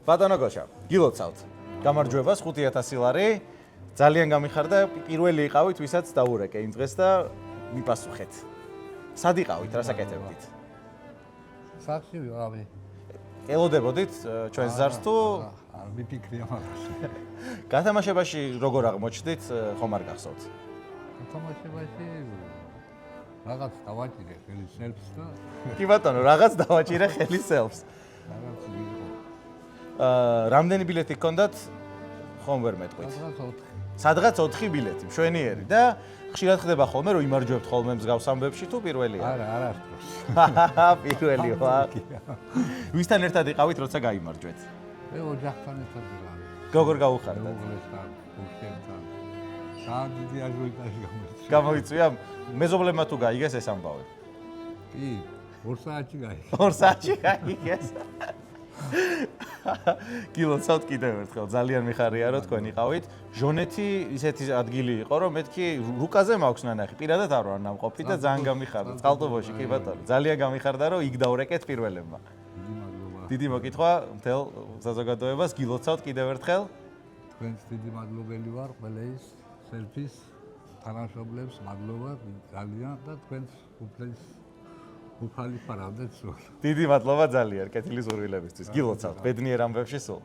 ბატონო გოშა, გილოცავთ. გამარჯვებას 5000 ლარი. ძალიან გამიხარდა, პირველი იყავით, ვისაც დაურეკე იმ დღეს და მიპასუხეთ. სად იყავით, რას აკეთებდით? სახში ვიყავი. ელოდებოდით ჩვენს ზარს თუ არ მიფიქრია მაგას. გათამაშებაში როგორ აღმოჩნდით, ხომ არ გახსოვთ? გათამაშებაში რაღაც დავაჭირე ხელი სელფს და კი ბატონო, რაღაც დავაჭირე ხელი სელფს. რაღაც ვიყო. რამდენი ბილეთი გქონდათ? ხომ ვერ მეტყვით. სადღაც 4. სადღაც 4 ბილეთი, მშვენიერი და ხშირად ხდება ხოლმე, რომ იმარჯვებთ ხოლმე მსგავს ამბებში თუ პირველია? არა, არასდროს. პირველი ვარ. ვისთან ერთად იყავით, როცა გაიმარჯვეთ? მე ოჯახთან ერთად ვიყავი. როგორ გაუხარდათ? მეუღლესთან, უშენთან. დიდი აჟიოტაჟი გამოიწვია. გამოიწვია, მეზობლებმა თუ გაიგეს ეს ამბავი? კი, 2 საათში გაიგეს. 2 საათში გაიგეს. გილოცავთ კიდევ ერთხელ, ძალიან მიხარია რომ თქვენ იყავით. ჟონეთი ისეთი ადგილი იყო, რომ მეთქი რუკაზე მაქვს ნანახი, პირადად არ ვარ ნამყოფი და ძალიან გამიხარდა. წყალტუბოში კი ბატონო, ძალიან გამიხარდა რომ იქ დავრეკეთ პირველებმა. დიდი მოგკითხვა მთელ საზოგადოებას, გილოცავთ კიდევ ერთხელ. თქვენს დიდი მადლობელი ვარ ყველა ის სელფის თანამშრომლებს, მადლობა ძალიან და თქვენს უფალი ფარავდეთ სულ. დიდი მადლობა ძალიან კეთილი ზურვილებისთვის. გილოცავთ ბედნიერ ამბებში სულ.